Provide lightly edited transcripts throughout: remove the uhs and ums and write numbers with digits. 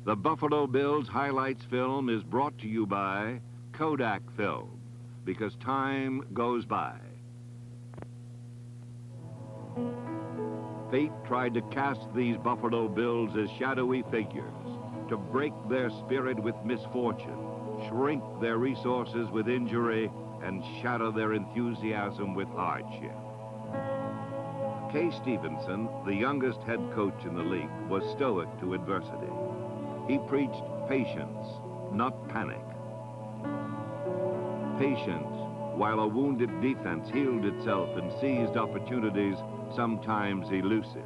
The Buffalo Bills Highlights film is brought to you by Kodak Film, because time goes by. Fate tried to cast these Buffalo Bills as shadowy figures, to break their spirit with misfortune, shrink their resources with injury, and shatter their enthusiasm with hardship. Kay Stevenson, the youngest head coach in the league, was stoic to adversity. He preached patience, not panic. Patience, while a wounded defense healed itself and seized opportunities, sometimes elusive.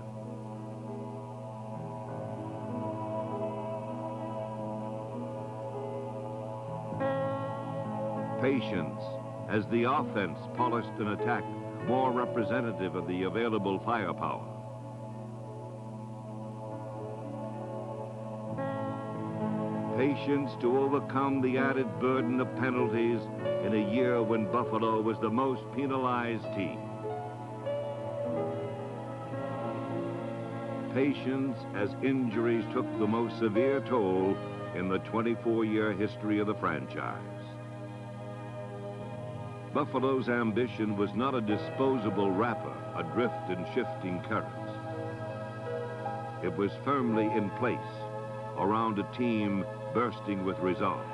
Patience, as the offense polished an attack more representative of the available firepower. Patience to overcome the added burden of penalties in a year when Buffalo was the most penalized team. Patience as injuries took the most severe toll in the 24-year history of the franchise. Buffalo's ambition was not a disposable wrapper adrift in shifting currents. It was firmly in place around a team bursting with resolve.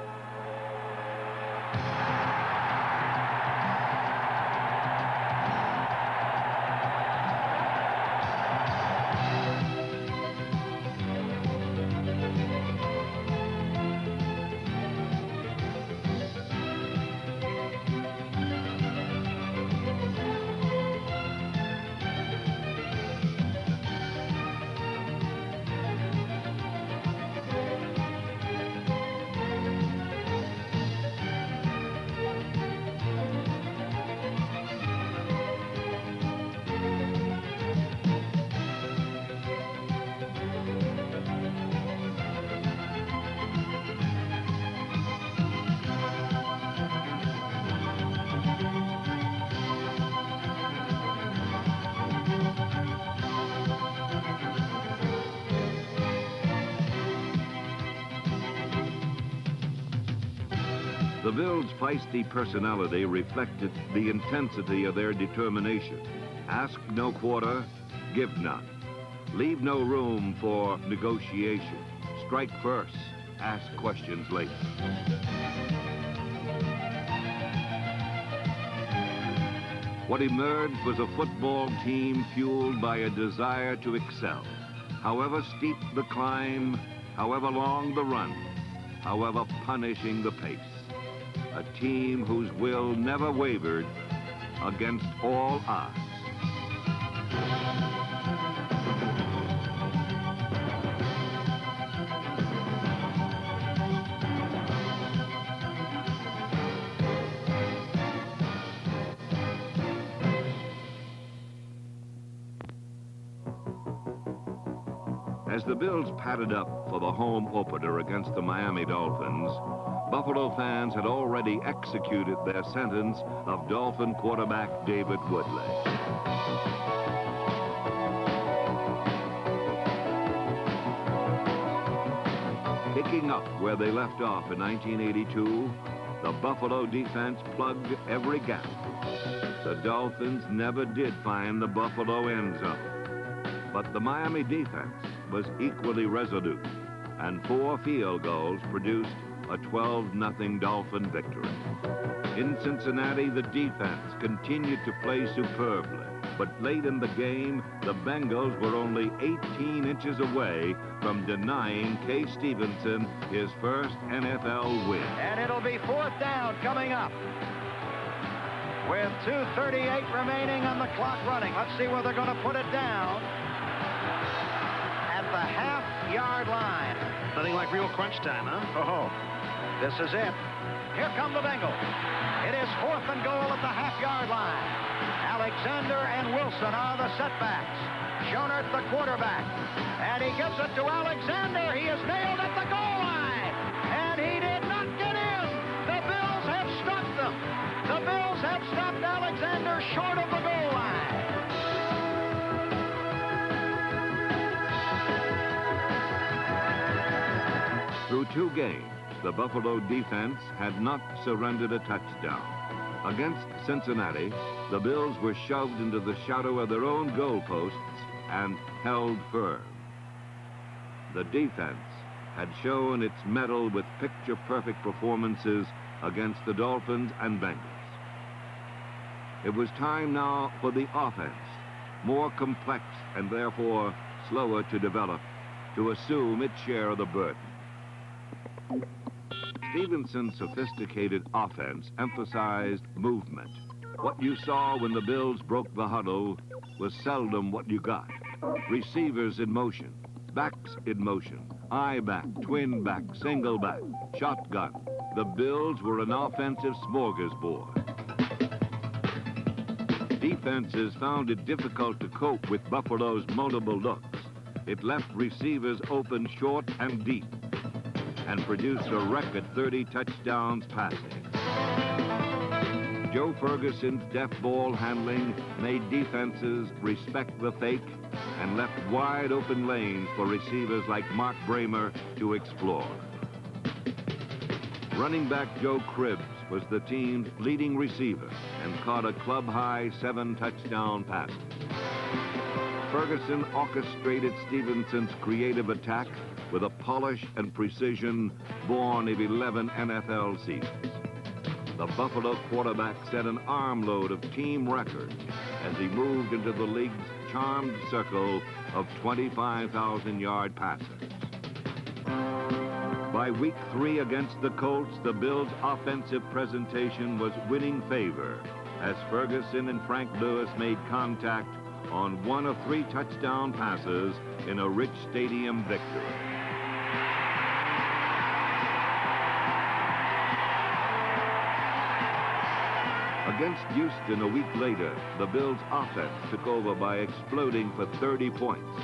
The Bills' feisty personality reflected the intensity of their determination. Ask no quarter, give none. Leave no room for negotiation. Strike first, ask questions later. What emerged was a football team fueled by a desire to excel. However steep the climb, however long the run, however punishing the pace. A team whose will never wavered against all odds. As the Bills padded up for the home opener against the Miami Dolphins, Buffalo fans had already executed their sentence of Dolphin quarterback David Woodley. Picking up where they left off in 1982, the Buffalo defense plugged every gap. The Dolphins never did find the Buffalo end zone, but the Miami defense was equally resolute, and 4 field goals produced a 12-0 Dolphin victory. In Cincinnati, the defense continued to play superbly, but late in the game, the Bengals were only 18 inches away from denying Kay Stevenson his first NFL win. And it'll be 4th down coming up, with 2:38 remaining on the clock running. Let's see where they're going to put it down. At the half-yard line. Nothing like real crunch time, huh? Oh, this is it. Here come the Bengals. It is 4th and goal at the half-yard line. Alexander and Wilson are the setbacks. Schoenert, the quarterback. And he gives it to Alexander. He is nailed at the goal line. And he did not get in. The Bills have stopped them. The Bills have stopped Alexander short of the goal line. 2 games, the Buffalo defense had not surrendered a touchdown. Against Cincinnati, the Bills were shoved into the shadow of their own goalposts and held firm. The defense had shown its mettle with picture-perfect performances against the Dolphins and Bengals. It was time now for the offense, more complex and therefore slower to develop, to assume its share of the burden. Stevenson's sophisticated offense emphasized movement. What you saw when the Bills broke the huddle was seldom what you got. Receivers in motion, backs in motion, I back, twin back, single back, shotgun. The Bills were an offensive smorgasbord. Defenses found it difficult to cope with Buffalo's multiple looks. It left receivers open short and deep and produced a record 30 touchdowns passing. Joe Ferguson's deft ball handling made defenses respect the fake and left wide open lanes for receivers like Mark Bramer to explore. Running back Joe Cribbs was the team's leading receiver and caught a club-high 7 touchdown passes. Ferguson orchestrated Stevenson's creative attack with a polish and precision born of 11 NFL seasons. The Buffalo quarterback set an armload of team records as he moved into the league's charmed circle of 25,000-yard passes. By week 3 against the Colts, the Bills' offensive presentation was winning favor as Ferguson and Frank Lewis made contact on 1 of 3 touchdown passes in a rich stadium victory. Against Houston a week later, the Bills' offense took over by exploding for 30 points.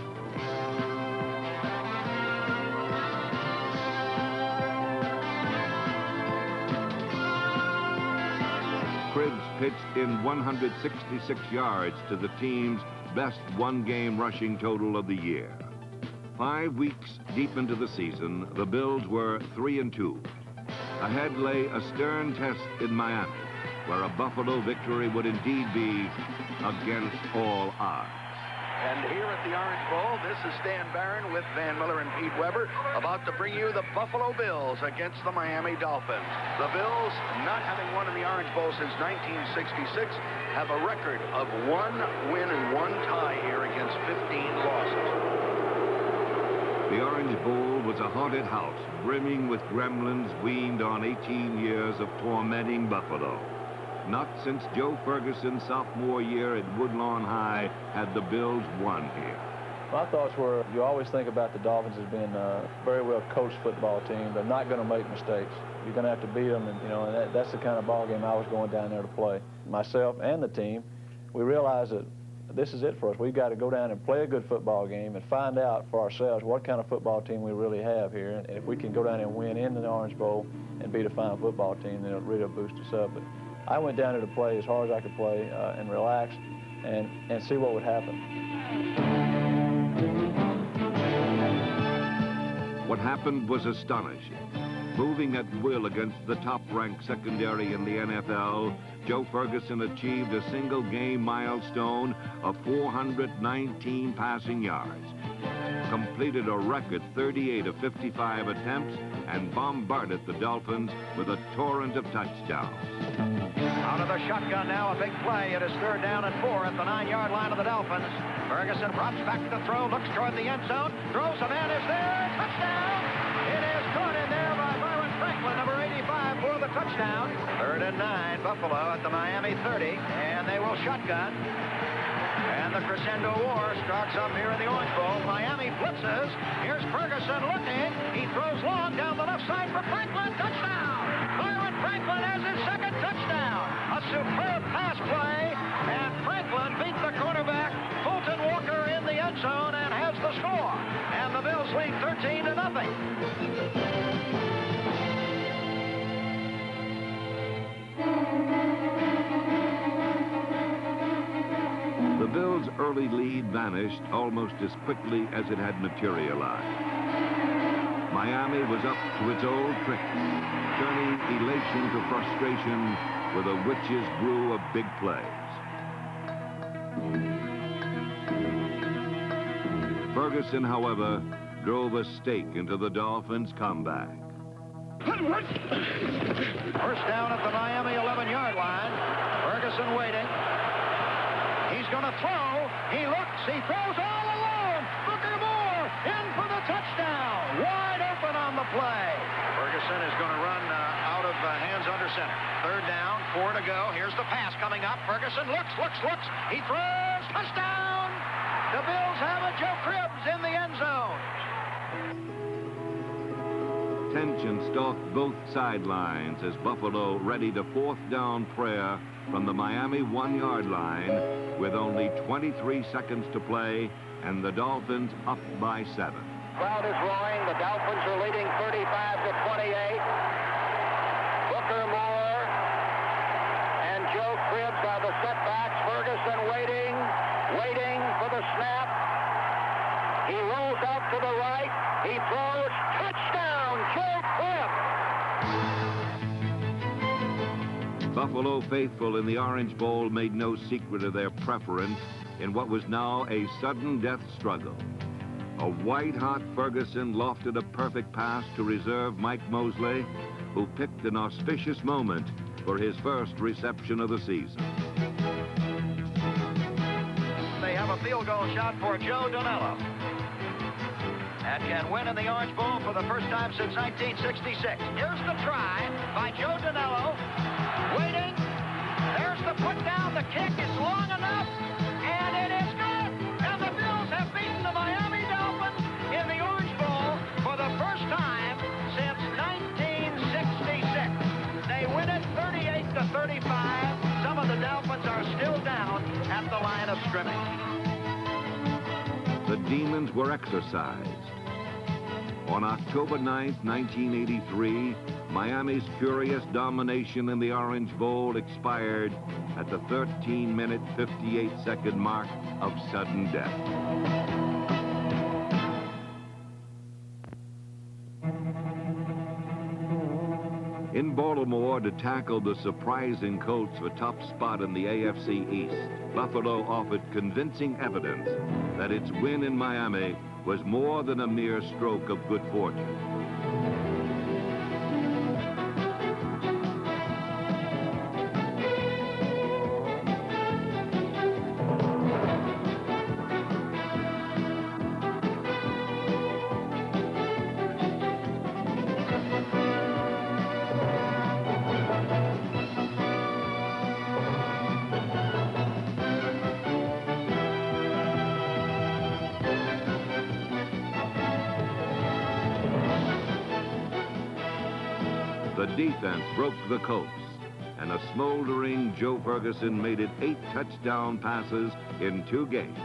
Cribbs pitched in 166 yards to the team's best one-game rushing total of the year. 5 weeks deep into the season, the Bills were 3-2. Ahead lay a stern test in Miami, where a Buffalo victory would indeed be against all odds. And here at the Orange Bowl, this is Stan Barron with Van Miller and Pete Weber, about to bring you the Buffalo Bills against the Miami Dolphins. The Bills, not having won in the Orange Bowl since 1966, have a record of 1 win and 1 tie here against 15 losses. The Orange Bowl was a haunted house, brimming with gremlins weaned on 18 years of tormenting Buffalo. Not since Joe Ferguson's sophomore year at Woodlawn High had the Bills won here. My thoughts were, you always think about the Dolphins as being a very well-coached football team. They're not going to make mistakes. You're going to have to beat them, and that's the kind of ball game I was going down there to play. Myself and the team, we realized that this is it for us. We've got to go down and play a good football game and find out for ourselves what kind of football team we really have here. And if we can go down and win in the Orange Bowl and beat a fine football team, then it'll really boost us up. But I went down there to play as hard as I could play and relax and see what would happen. What happened was astonishing. Moving at will against the top-ranked secondary in the NFL, Joe Ferguson achieved a single-game milestone of 419 passing yards, completed a record 38 of 55 attempts, and bombarded the Dolphins with a torrent of touchdowns. Out of the shotgun now, a big play. It is 3rd down and 4 at the 9-yard line of the Dolphins. Ferguson drops back to throw, looks toward the end zone, throws, a man is there, touchdown! It is caught in there by Byron Franklin, number 85, for the touchdown. 3rd and 9, Buffalo at the Miami 30, and they will shotgun. And the crescendo war starts up here in the Orange Bowl. Miami blitzes. Here's Ferguson looking. He throws long down the left side for Franklin. Touchdown! Byron Franklin has his 2nd touchdown. A superb pass play, and Franklin beat the quarterback, Fulton Walker, in the end zone and has the score. And the Bills lead 13-0. The Bills' early lead vanished almost as quickly as it had materialized. Miami was up to its old tricks, turning elation to frustration with a witch's brew of big plays. Ferguson, however, drove a stake into the Dolphins' comeback. First down at the Miami 11-yard line. Ferguson waiting. He's going to throw. He looks. He throws all alone. Booker Moore in for the touchdown. Wide open on the play. Ferguson is going to run out of hands under center. Third down, 4 to go. Here's the pass coming up. Ferguson looks. He throws. Touchdown. The Bills have it. Joe Cribbs in the end zone. Tension stalked both sidelines as Buffalo readied a fourth down prayer from the Miami 1-yard line with only 23 seconds to play and the Dolphins up by 7. Crowd is roaring. The Dolphins are leading 35-28. Booker Moore and Joe Cribbs are the setbacks. Ferguson waiting for the snap. He rolls out to the right. He throws. Touchdown, Joe Cribbs. Buffalo faithful in the Orange Bowl made no secret of their preference in what was now a sudden death struggle. A white-hot Ferguson lofted a perfect pass to reserve Mike Mosley, who picked an auspicious moment for his first reception of the season. They have a field goal shot for Joe Danello. And can win in the Orange Bowl for the first time since 1966. Here's the try by Joe Danello. Waiting. There's the put down. The kick is long enough. And it is good. And the Bills have beaten the Miami Dolphins in the Orange Bowl for the first time since 1966. They win it 38-35. Some of the Dolphins are still down at the line of scrimmage. The demons were exorcised. On October 9th, 1983, Miami's furious domination in the Orange Bowl expired at the 13-minute, 58-second mark of sudden death. In Baltimore, to tackle the surprising Colts for top spot in the AFC East, Buffalo offered convincing evidence that its win in Miami was more than a mere stroke of good fortune. The defense broke the Colts, and a smoldering Joe Ferguson made it 8 touchdown passes in 2 games,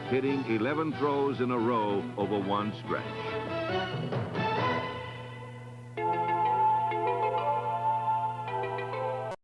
hitting 11 throws in a row over one stretch.